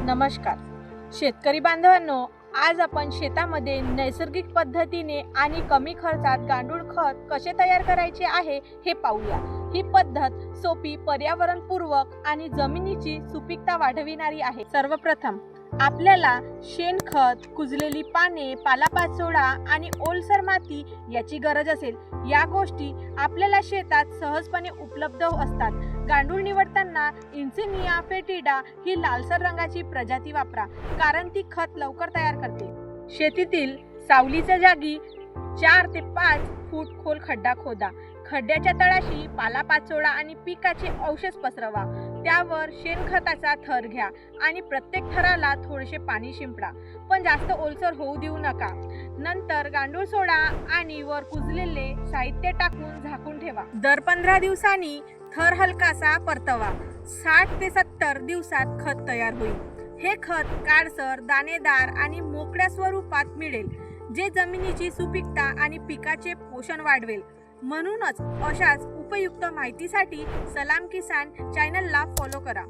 नमस्कार शेतकरी बांधवांनो, आज आपण शेतामध्ये नैसर्गिक पद्धतीने आणि कमी खर्चात गांडूळ खत कसे तयार करायचे आहे हे पाहूया। ही पद्धत सोपी, पर्यावरणपूर्वक आणि जमिनीची सुपीकता वाढविणारी आहे। सर्वप्रथम आपल्याला शेणखत, कुजलेली पाने, पालापाचोळा आणि ओलसर माती याची गरज असेल। या गोष्टी आपल्याला शेतात सहजपणे उपलब्ध असतात। गांडूळ निवडताना इन्सिनिया फेटिडा ही लालसर रंगाची प्रजाती वापरा, कारण ती खत लवकर तयार करते। शेतीतील सावलीच्या जागी 4 ते 5 फूट खोल खड्डा खोदा। खड्ड्याच्या तळाशी पालापाचोळा आणि पिकाचे अवशेष पसरवा। त्यावर शेणखताचा थर घ्या आणि प्रत्येक थराला थोडेसे पाणी शिंपडा, पण जास्त ओलसर होऊ देऊ नका। नंतर गांडूळ सोडा आणि वर कुजलेले साहित्य टाकून झाकून ठेवा। दर 15 दिवसांनी थर हलकासा परतवा। 60 ते 70 दिवसात खत तयार होईल। हे खत काळसर, दाणेदार आणि मोकळ्या स्वरूपात मिळेल, जे जमिनीची सुपीकता आणि पिकाचे पोषण वाढवेल। म्हणूनच अशाच उपयुक्त माहितीसाठी सलाम किसान चॅनलला फॉलो करा।